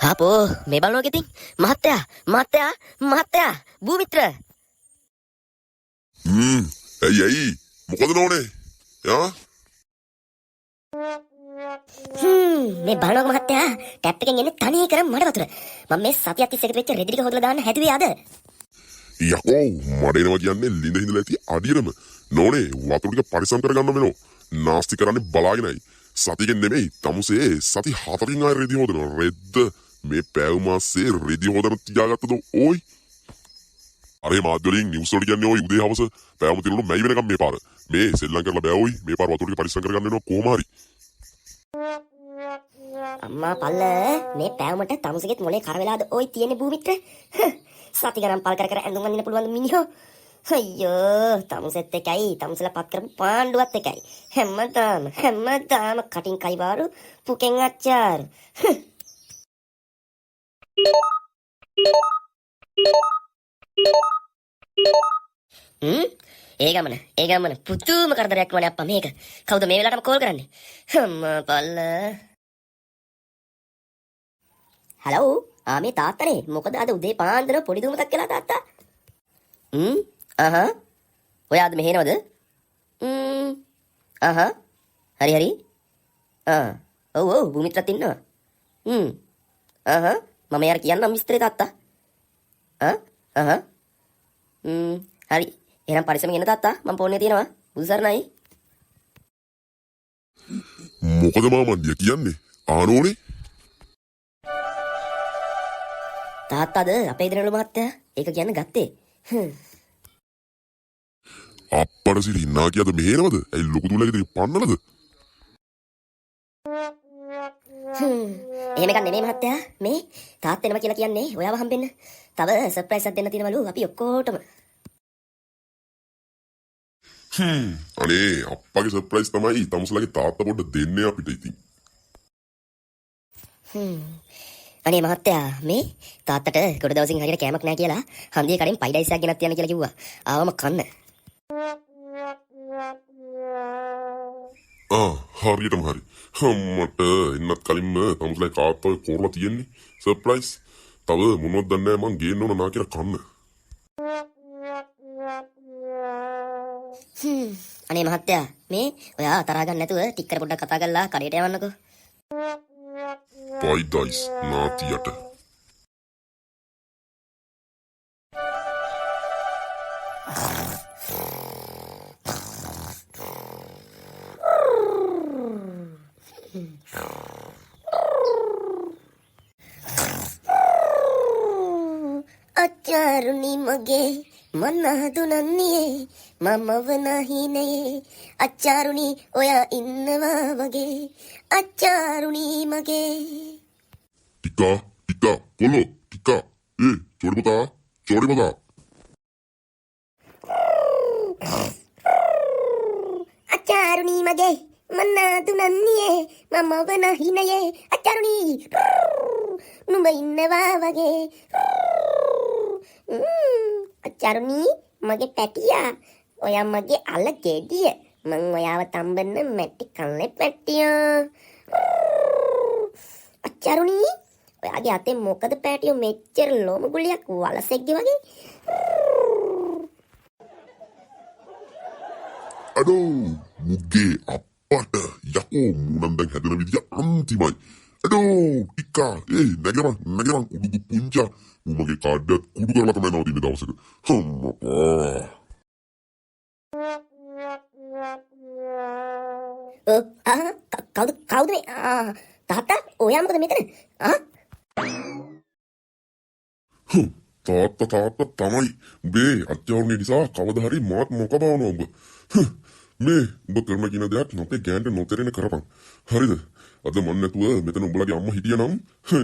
ආපෝ මේ බලනවා ඉතින් මහත්තයා භූමිත්‍ර ඇයි මොකද නෝනේ යා මේ බලනවා මහත්තයා ටැප් එකෙන් එන්නේ තනිය කරන් මඩ වතුර මම මේ සතියක් තිස්සේ එකතු වෙච්ච රෙදි ටික හොදලා දාන්න හැදුවේ අද යකෝ මඩ එනවා කියන්නේ ලිඳ හිඳලා ඇති අඩියරම නෝනේ වතුර ටික පරිසම් කරගන්න වෙනෝ නාස්ති කරන්නේ බලාගෙනයි සතියෙන් නෙමෙයි තමුසේ සති 4කින් ආයෙ රෙදි හොදනවා රෙද්ද මේ පෑව මාසේ රෙදි හොදන තියාගත්තද ඕයි අරේ මාධ්‍යවලින් නිවුස් වල කියන්නේ ඕයි උදේ හවස පෑවම තිරුණු මැයි වෙනකම් මේ පාර මේ සෙල්ලම් කරලා බෑ ඕයි මේ පාර වතුර ටික පරිසම් කරගන්න වෙනවා කොහොම හරි අම්මා පල්ල මේ පෑවමට තමුසෙගෙත් මොලේ කර වෙලාද ඕයි තියෙන්නේ භූමිත්‍ර සති ගණන් පල් කර ඇඳුම් අඳින්න පුළුවන් මිනිහෝ අයියෝ තමුසෙත් එකයි තමුසලා පත් කරපු පාණ්ඩුවත් එකයි හැමදාම කටින් කයිවාරු පුකෙන් අච්චාර ඒ ගමන පුදුම කරදරයක් වනේ අප්පා මේක කවුද මේ වෙලාවටම කෝල් කරන්නේ අම්මා පල්ල හලෝ මේ තාත්තනේ මොකද අද උදේ පාන්දර පොඩි දුමතක් කියලා තාත්තා ඔයාද මෙහෙනවද හරි ඔව් භූමිත්‍රත් ඉන්නවා මම යාර කියන්නම් විස්තරේ තාත්තා හරි එහෙනම් පරිස්සමෙන් එන්න තාත්තා මම ෆෝන් එකේ තියෙනවා බුදුසරණයි මොකද මාමන්ඩිය කියන්නේ ආනෝනේ තාත්තාද අපේ දිනවල මහත්තයා ඒක කියන්න ගත්තේ අප්පට සිරි නා කියද මෙහෙනවද ඇයි ලොකු දුලගේ පන්නලද එහෙම එකක් නෙමෙයි මහත්තයා මේ තාත්තා එනවා කියලා කියන්නේ ඔයාව හම්බෙන්න තව සර්ප්‍රයිස් එකක් දෙන්න තියෙනවලු අපි ඔක්කොටම අනේ අප්පගේ සර්ප්‍රයිස් තමයි තමුසලගේ තාත්තා පොඩ්ඩ දෙන්නේ අපිට ඉතින් අනේ මහත්තයා මේ තාත්තට ගොඩ දවසින් හරියට කෑමක් නැහැ කියලා හන්දියේ කරින් පයිඩයිස් එකක් ගෙනත් තියන්න කියලා කිව්වා ආවම කන්න හරියටම හරි මට එන්නත් කලින්ම තමුසලගේ තාත්තා කොරලා තියෙන්නේ සර්ප්‍රයිස් තව මොනවද දන්නේ මං ගේන්න ඕන නා කියලා කන්න අනේ මහත්තයා මේ ඔයා තරහ ගන්න නැතුව ටික්කර පොඩ්ඩක් කතා කරලා කඩේට යවන්නකෝ පයිඩයිස් නාතියට අච්චාරුනි මගේ මනහදුනන්නේ මමව නැහිනේ අච්චාරුනි ඔයා ඉන්නවා වගේ අච්චාරුනි මගේ ටිකා පොලෝ ටිකා චෝරි බතා අච්චාරුනි මගේ මනහදුනන්නේ මමව නැහිනේ අච්චාරුනි නුඹ ඉන්නවා වගේ අච්චාරුනි මගේ පැටියා ඔයා මගේ අල ගෙඩිය මං ඔයාව තම්බන්න මැටි කන්නේ පැටියා අච්චාරුනි ඔයාගේ අතේ මොකද පැටියෝ මෙච්චර ලොම ගුලියක් වලසෙක්ගේ වගේ අඩෝ මුගේ අප්පට යකෝ මුණන්දන් හැදෙන විදිය අන්තිමයි අඩෝ ටිකා නැගරන් උඩු පුංචා මගේ කාඩ්ඩත් කුඩු කරලා තමයි නවතින්නේ දවසක කවුද මේ තාත්තා ඔයා මොකද මෙතන තාත්තා තමයි උඹේ අච්චාරුනේ නිසා කවදා හරි මාත් මොක බවනවා උඹ මේ උඹ කරන කින දෙයක් නොපේ ගෑන්ට නොතෙරෙන කරපන් හරිද අද මන් නැතුව මෙතන උඹලගේ අම්මා හිටියනම්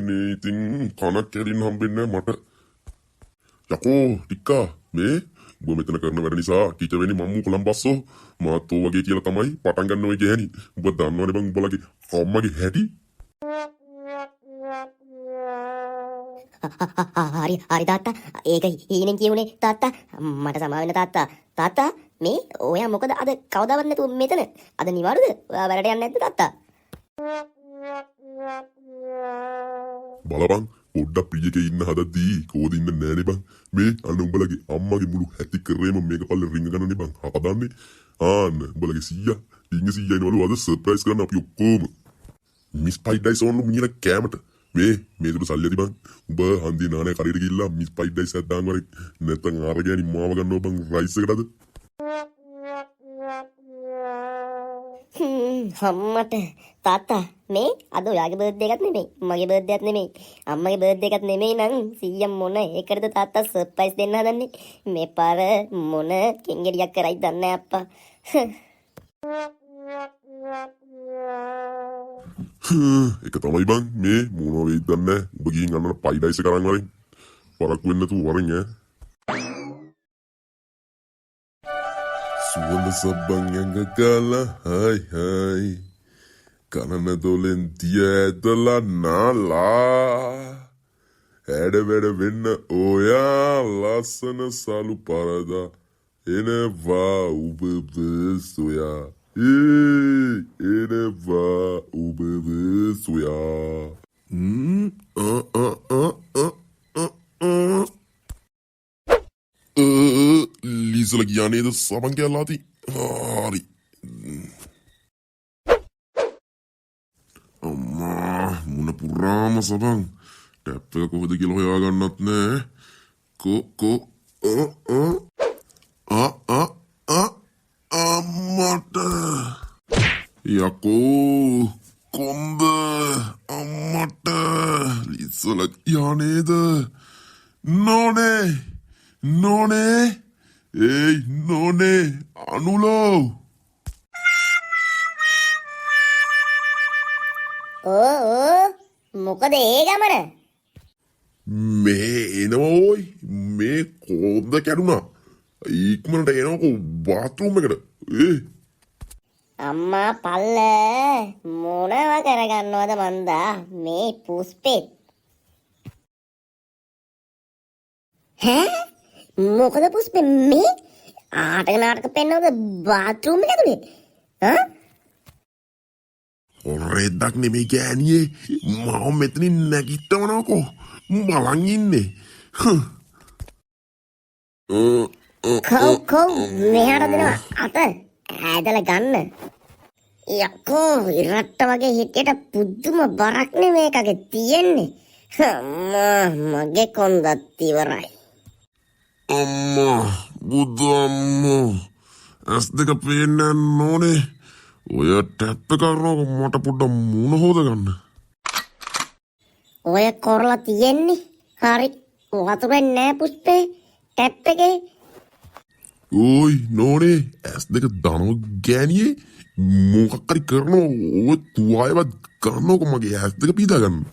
නේ ඉතින් කනක් කැරින්න හම්බෙන්නේ මට යකෝ ටිකා මේ උඹ මෙතන කරන වැඩ නිසා ටීචර් වෙන්නේ මම්මු කොලම්බස්සෝ මාත් ඔය වගේ කියලා තමයි පටන් ගන්න ඔය ගෑණි උඹ දන්නවනේ බං උඹලගේ අම්මගේ හැටි හරි තාත්තා ඒක හීනෙන් කියුනේ තාත්තා මට සමා වෙන්න තාත්තා මේ ඔයා මොකද අද කවදාවත් නැතුව මෙතන අද නිවාඩුද ඔයා වැඩට යන්නේ නැද්ද තාත්තා බලපන් පොඩ්ඩක් ප්‍රියකේ ඉන්න හදද්දී කෝද ඉන්න නෑනේ බං මේ අන්න උඹලගේ අම්මගේ මුළු හැටි කරේම මේක පල්ලේ රින්ග ගන්නනේ බං හපදන්නේ ආන්න උඹලගේ සීයා ඉංග සීයා එනවලු අද සර්ප්‍රයිස් කරන්න අපි ඔක්කොම මිස් පයිඩයිස් ඕන්න මිනින කෑමට මේ දුර සල්ලි ඇති බං උඹ හන්දිය නානේ කරියට ගිහිල්ලා මිස් පයිඩයිස් එකක් දාන්න වරේ නැත්නම් ආර ගෑණි මාව ගන්නවා බං රයිස් එකටද අම්මට තාත්තා මේ අද ඔයාගේ බර්ත්ඩේ එකක් නෙමෙයි මගේ බර්ත්ඩේ එකක් නෙමෙයි අම්මගේ බර්ත්ඩේ එකක් නෙමෙයි නං සීයා මොන ඒකටද තාත්තා සර්ප්‍රයිස් දෙන්න හදන්නේ මේ පාර මොන කෙන්ගෙඩියක් කරයි දන්නේ අප්පා ඒක තමයි බං මේ මොනවා වෙයිද දන්නේ උඹ ගිහින් අන්න පයිඩයිස් එක අරන් වරින් පරක් වෙන්න තු වරින් ඈ Suona sabbanyanga gala, hai hai. Kanana dolen dietala nala. Ede vede venna oya lasana salu parada. Ene va ubebe soya. Ene va ubebe soya. Lisa lagi ane itu sabang kaya lati. Hari. Amma, muna purama sabang. Teppe ko hodi kilo hoya gannat ne. Ammata. Yako. Kombe. Ammata. Lisa lagi ane itu. None. Hey, None, Anulo. මොකද ඒ ගමන? මේ එනවා ඕයි මේ කොන්ද කැඩුනා. ඉක්මනට එනකො bathroom එකට. අම්මා පල්ල මොනවා කරගන්නවද මන්දා මේ පුස්පෙත්? මොකද පුස්පේ මේ ආටක පෙන්නවද බාත්රූම් එක ඇතුලේ? රෙද්දක් නෙමෙයි ගෑණියේ මම මෙතනින් නැගිටවනකො බලන් ඉන්නේ. කව් මෙහාට දෙනවා අත ඇදලා ගන්න. යකෝ ඉරට්ට වගේ හිටියට පුදුම බරක් නේ මේකගේ තියෙන්නේ. අම්මා මගේ කොන්දත් ඉවරයි. අම්මා බුදු අම්මෝ ඇස් දෙක පේන්නේ නෝනේ ඔය ටැප් එක කරනකො මට පොඩ්ඩක් මූණ හොද ගන්න ඔය කරලා තියෙන්නේ හරි වතුරෙන් නෑ පුස්පේ ටැප් එකේ ඕයි නෝනේ ඇස් දෙක දනෝ ගෑණියේ මොකක් හරි කරනවා ඔය තුවායවත් ගන්නකො මගේ ඇස් දෙක පීදා ගන්න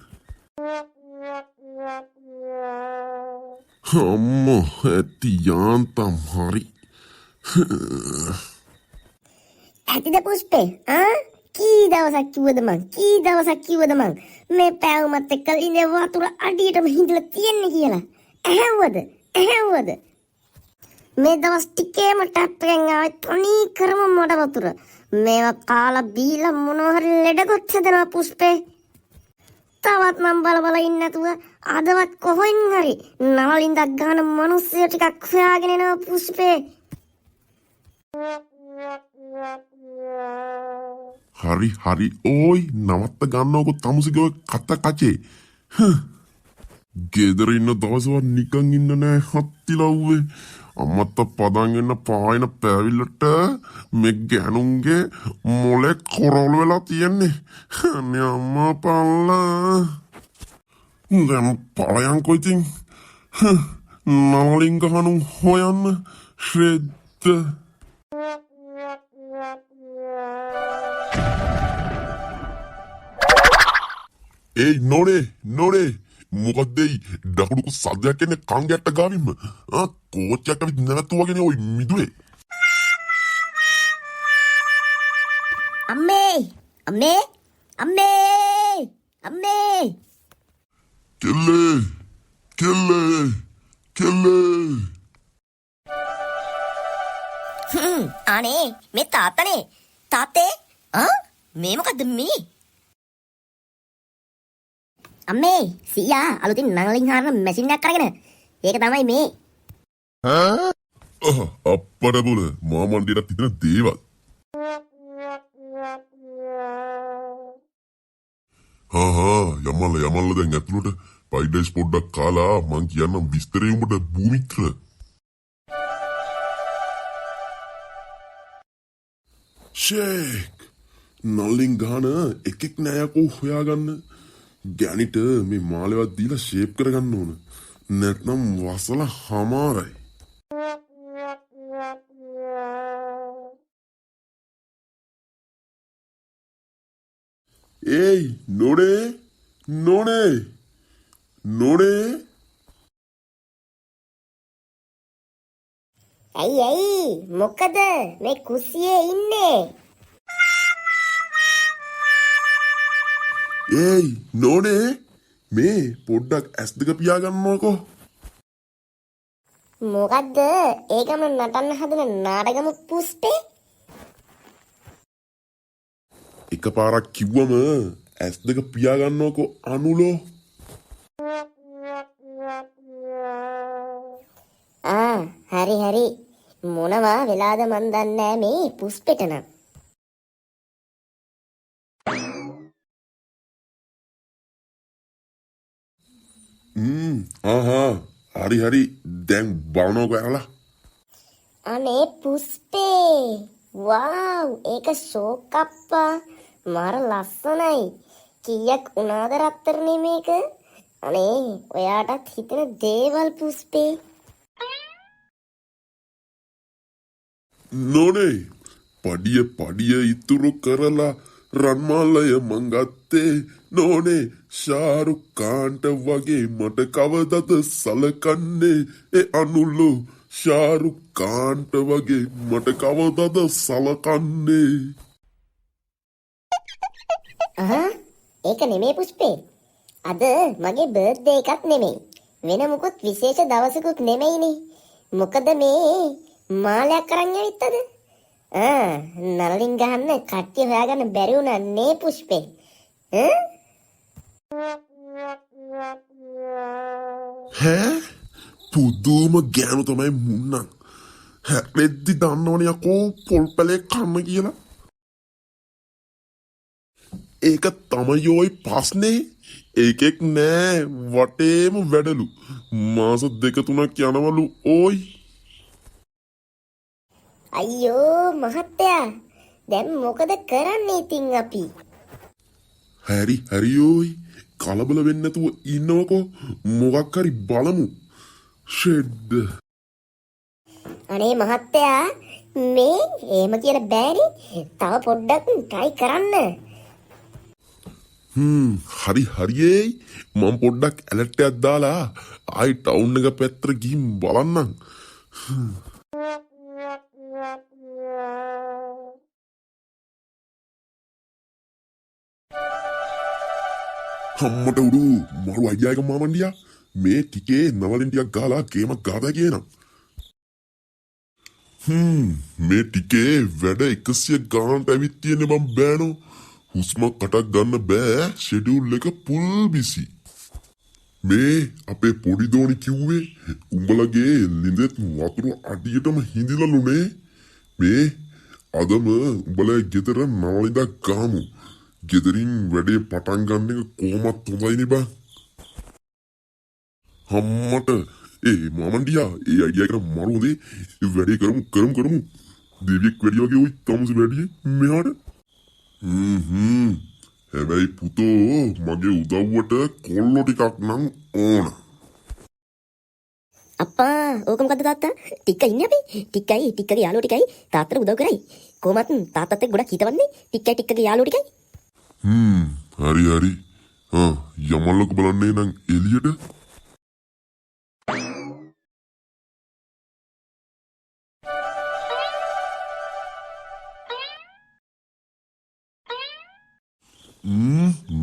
අම්මෝ ඇති යාන්තම් හරි ඇතිද පුස්පේ කී දවසක් කිව්වද මං මේ පැවුමත් එක්ක ඉන්නේ වතුර අඩියටම හිඳලා තියන්නේ කියලා ඇහැව්වද මේ දවස් ටිකේම ටැප් එකෙන් ආවේ තොණී කරම මොඩ වතුර මේවා කාලා බීලා මොනවා හරි ලෙඩ ගොත් හදනවා පුස්පේ තවත් මම බල ඉන්න නැතුව අදවත් කොහෙන් හරි නවලින්දක් ගන්න මිනිස්සු ටිකක් හොයාගෙන එනවා පුස්පේ හරි ඕයි නවත්ත ගන්නකො තමුසිගේ කත කචේ ගෙදර ඉන්න දවසවත් නිකන් ඉන්න නෑ හත්තිලව්වේ අම්මත්ත පදන් එන්න පායන පැවිල්ලට මේ ගැනුන්ගේ මොලේ කොරවල වෙලා තියෙන්නේ අනේ අම්මා පල්ලා දැන් පලයන්කො ඉතින් නවලින් ගහනු හොයන්න ශ්‍රෙද්ද Hey, None, මොකක්ද ඒ දකුණු සද්දයක් එන්නේ කන් ගැට්ට ගාවින්ම කෝච්චියක් ඇවිත් නැවතුවාගෙන ඔය මිදුවේ අම්මේ කෙල්ලේ අනේ මේ තාත්තනේ තාත්තේ මේ මොකද්ද මේ අම්මේ සීයා අලුතින් නංලින් හරන මැෂින් එකක් අරගෙන. ඒක තමයි මේ. අප්පට බොල මාමන්ඩියට තිතන දේවල්. යමල්ල දැන් ඇතුළට පයිඩයිස් පොඩ්ඩක් කාලා මං කියන්නම් විස්තරේ උඹට භූමිත්‍ර. ෂේක් නල්ලින් ගාන එකෙක් නෑයකෝ හොයාගන්න. ගැනිට මේ මාලෙවත් දීලා ෂේප් කරගන්න ඕන. නැත්නම් වසල හමාරයි. ඒයි නොනේ ඇයි මොකද මේ කුස්සියේ ඉන්නේ? ඒයි නොනේ මේ පොඩ්ඩක් ඇස් දෙක පියාගන්නකො. මොකද්ද ඒ ගමන නටන්න හදන නාටකම පුස්පේ? එකපාරක් කිව්වම ඇස් දෙක පියාගන්නකො අනුලෝ. හරි මොනවා වෙලාද මන් දන්නේ මේ පුස්පෙට නම්. හරි දැන් බලනකො ඇරලා. අනේ පුස්පේ වව් ඒක ෂෝක් අප්පා මාර ලස්සනයි. කීයක් උනාද රත්තරනේ මේක? අනේ ඔයාටත් හිතෙන දේවල් පුස්පේ. නොනේ පඩිය ඉතුරු කරලා රන්මාලය මංගත්තේ. නොනේ ශාරුක් කාන්ට වගේ මට කවදද සලකන්නේ ඒ අනුල්ලෝ. ශාරුක් කාන්ට වගේ මට කවදද සලකන්නේ. ඒක නෙමේ පුස්පේ. අද මගේ බර්ත්ඩේ එකක් නෙමෙයි. වෙන මුකුත් විශේෂ දවසකුත් නෙමෙයිනේ. මොකද මේ මාලයක් අරන් ඇවිත්තද? නලින් ගහන්න කට්ටිය හොයාගන්න බැරි වුණා නේ පුස්පේ. පුදුම ගෑනු තමයි මුන්නම්. හැරෙද්දි දන්නවනේ යකෝ පොල් පැලේ කන්න කියලා. ඒක තමයි ඔය ප්‍රශ්නේ. ඒකෙක් නෑ වටේම වැඩලු. මාස 2-3ක් යනවලු ඕයි. අයියෝ මහත්තයා දැන් මොකද කරන්නේ ඉතින් අපි? හරි ඕයි කලබල වෙන්නේ නැතුව ඉන්නවකෝ. මොකක් හරි බලමු. ෂෙඩ්. අනේ මහත්තයා මේ එහෙම කියලා බෑනේ. තව පොඩ්ඩක් try කරන්න. හරියේ මම පොඩ්ඩක් ඇලර්ට් එකක් දාලා ආයි ටවුන් එක පැත්තට ගිහින් බලන්නම්. අම්මට උඩු මරු අයියා එක මාමණ්ඩියා මේ ටිකේ නවලින් ටිකක් ගාලා ගේමක් ගාදා කියනවා. මේ ටිකේ වැඩ 100 ගානට ඇවිත් තියෙන්නේ මම බෑනෝ. හුස්මක් කටක් ගන්න බෑ ෂෙඩියුල් එක පුල් බිසි. මේ අපේ පොඩි දෝනි කිව්වේ උඹලගේ ලිඳෙත් වතුර අඩියටම හිඳිලලුනේ. මේ අදම උඹලා ගෙදර නවලින්දක් ගාමු. ගෙදරින් වැඩේ පටන් ගන්න එක කොහොමත් හොඳයිනේ බං. අම්මට මාමණ්ඩියා ඒ අයිඩියා එක මරු හොඳේ. වැඩේ කරමු. දෙවියෙක් වැඩි වගේ උයි තමුසෙ වැඩි මෙහාට. හැබැයි පුතෝ මගේ උදව්වට කොල්ලෝ ටිකක් නම් ඕන. අප්පා ඕක මොකද්ද තාත්තා? ටික ඉන්නේ අපි. ටිකගේ යාළුවෝ ටිකයි තාත්තට උදව් කරයි. කොහොමත් තාත්තත් එක්ක ගොඩක් හිතවන්නේ. ටිකගේ යාළුවෝ ටිකයි. හරි. යමල්ලක බලන්නේ නම් එළියට.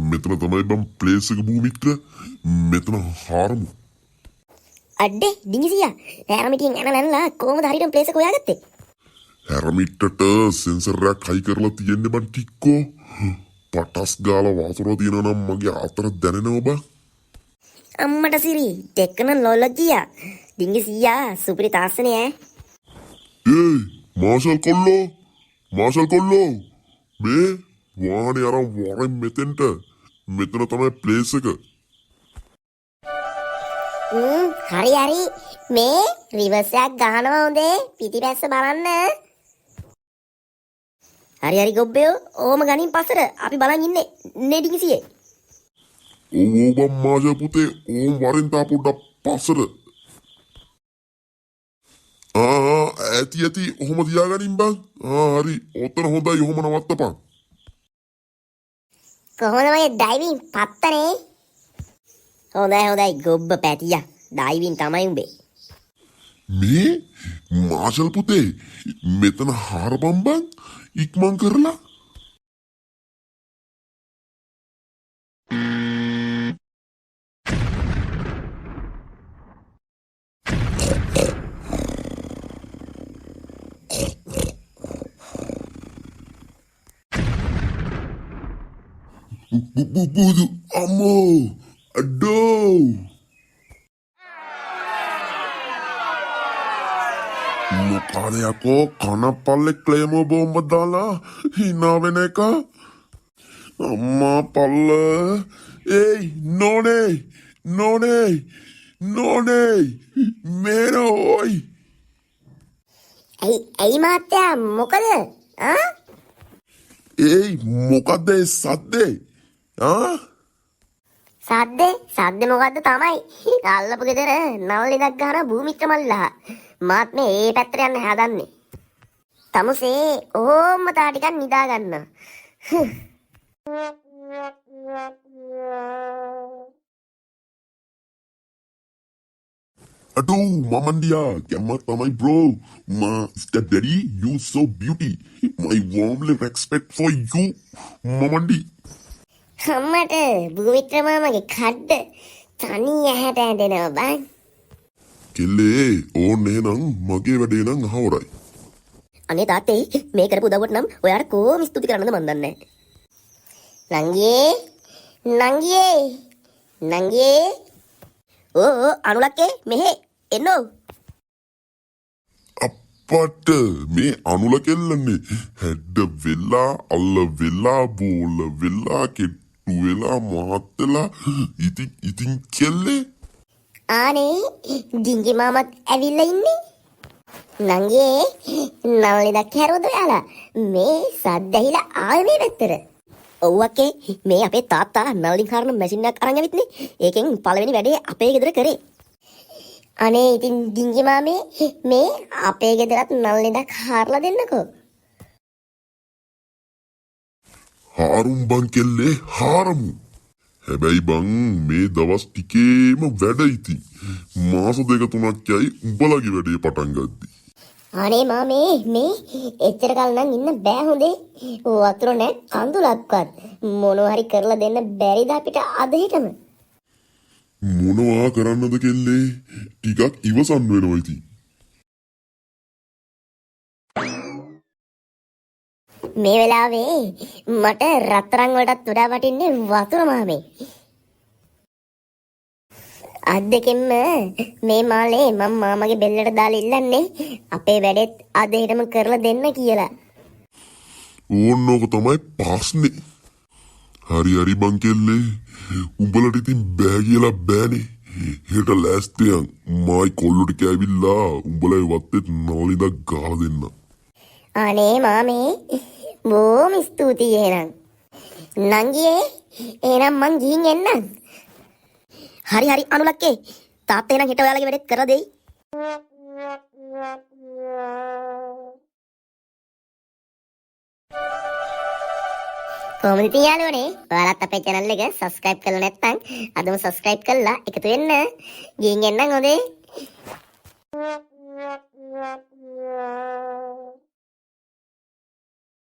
මෙතන තමයි බම් ප්ලේස් එක භූමිත්‍ර. මෙතන හාරමු. අඩේ ඩිංගිසියා හැරමිටියෙන් ඇනලා කොහොමද හරියටම ප්ලේස් එක හොයාගත්තේ? හැරමිටට සෙන්සර් එකක් හයි කරලා තියෙන්නේ බන් ටික්කෝ. පටස් ගාලා වතුර දිනනවා නම් මගේ අතර දැනෙනවා බං. අම්මට සිරි ටෙක්නොලොජියා ඩිංගි සීයා සුපිරි තාස්සනේ ඈ. Hey, මාෂල් කොල්ලෝ මේ වාහනේ අරන් වරෙන් මෙතෙන්ට මෙතන තමයි ප්ලේස් එක. හරි මේ රිවර්ස් එකක් ගහනවා හොඳේ පිටිපැස්ස බලන්න. හරි ගොබ්බයෝ ඕම ගනින් පස්සට අපි බලන් ඉන්නේ නේ ඩිංගිසියේ. ඔව් බම් මාෂල් පුතේ ඕම් වරෙන් තා පොඩ්ඩක් පස්සට. ඇති ඔහොම තියාගනින් බං. හරි ඔතන හොඳයි ඔහොම නවත්තපන්. කොහොමද මගේ ඩයිවිං පත්තනේ? හොඳයි ගොබ්බ පැටියා ඩයිවිං තමයි උඹේ. මේ මාෂල් පුතේ මෙතන හරපම් බං ඉක්මන් කරලා. Budu amo aduh මොකාද යකෝ කනපල්ලේ ක්ලේමෝ බෝම්බ දාලා hina වෙන එක අම්මා පල්ල ඒයි නෝනේ මේරෝයි ඇයි මාත්‍යා මොකද? ඒයි මොකද්ද සද්දේ? සද්ද මොකද්ද තමයි අල්ලපු ගෙදර නවලිනක් ගහන භූමිත්‍ර මල්ලා මාත් මේ ඒ පැත්තට යන්න හදන්නේ. තමුසේ ඕම්ම තා ටිකක් නිදා ගන්න. Aduh, Mamandia, Gamma Tamai bro. Ma, Daddy, you so beauty. My warmly respect for you, Mamandi. අම්මට භූමිත්‍ර මාමගේ කඩ තනි ඇහැට ඇඬෙනවා බං. කෙල්ලේ ඕන්නේ නම් මගේ වැඩේ නම් අහවරයි. අනේ තාත්තේ මේ කරපු උදව්වට නම් ඔයාට කොහොම ස්තුති කරන්නද මන් දන්නේ නැහැ. නංගියේ ඕ අනුලක්කේ මෙහෙ එන්නෝ. අප්පට මේ අනුල කෙල්ලන්නේ හැඩ වෙලා අල්ල වෙලා බෝල වෙලා කෙට්ටු වෙලා මාත් වෙලා ඉතින් කෙල්ලේ ආනේ ඩිංගි මාමත් ඇවිල්ලා ඉන්නේ. නංගියේ නවලිනක් හැරුවද ඔයාලා? මේ සද්ද ඇහිලා ආවේ මේ පැත්තට. ඔව් අක්කේ මේ අපේ තාත්තා නවලින් කරන මැෂින් එකක් අරන් ඇවිත්නේ. ඒකෙන් පළවෙනි වැඩේ අපේ ගෙදර කරේ. අනේ ඉතින් ඩිංගි මාමේ මේ අපේ ගෙදරත් නවලිනක් හාරලා දෙන්නකෝ. හාරුම් බං කෙල්ලේ හාරමු. හැබැයි බං මේ දවස් ටිකේම වැඩ ඉතින් මාස දෙක තුනක් යයි උඹලගේ වැඩේ පටන් ගද්දි. අනේ මාමේ මේ එච්චර කල් නම් ඉන්න බෑ හොඳේ. වතුර නැ කඳුලක්වත් මොනවා හරි කරලා දෙන්න බැරිද අපිට අද හිටම? මොනවා කරන්නද කෙල්ලේ ටිකක් ඉවසන්න වෙනවා ඉතින්. මේ වෙලාවේ මට රත්තරන් වලටත් වඩා වටින්නේ වතුර මාමේ. අත් දෙකෙන්ම මේ මාලේ මම මාමගේ බෙල්ලට දාලා ඉල්ලන්නේ අපේ වැඩෙත් අද හෙටම කරලා දෙන්න කියලා. ඕන්නෝක තමයි පාස්නේ. හරි බං කෙල්ලේ උඹලට ඉතින් බෑ කියලා බෑනේ. හෙට ලෑස්තියන් මයි කොල්ලු ටික ඇවිල්ලා උඹලේ වත්තේත් නවලින්දක් ගහලා දෙන්න. අනේ මාමේ බොහොම ස්තුතියි එහෙනම්. නංගියේ එහෙනම් මං ගිහින් එන්නම්. හරි අනුලක්කේ තාත්තා එනම් හෙට ඔයාලගේ වැඩේත් කරලා දෙයි. කොහොමද ඉතින් යාළුවනේ? ඔයාලත් අපේ channel එක subscribe කරලා නැත්නම් අදම subscribe කරලා එකතු වෙන්න. ගිහින් එන්නම් හොඳේ.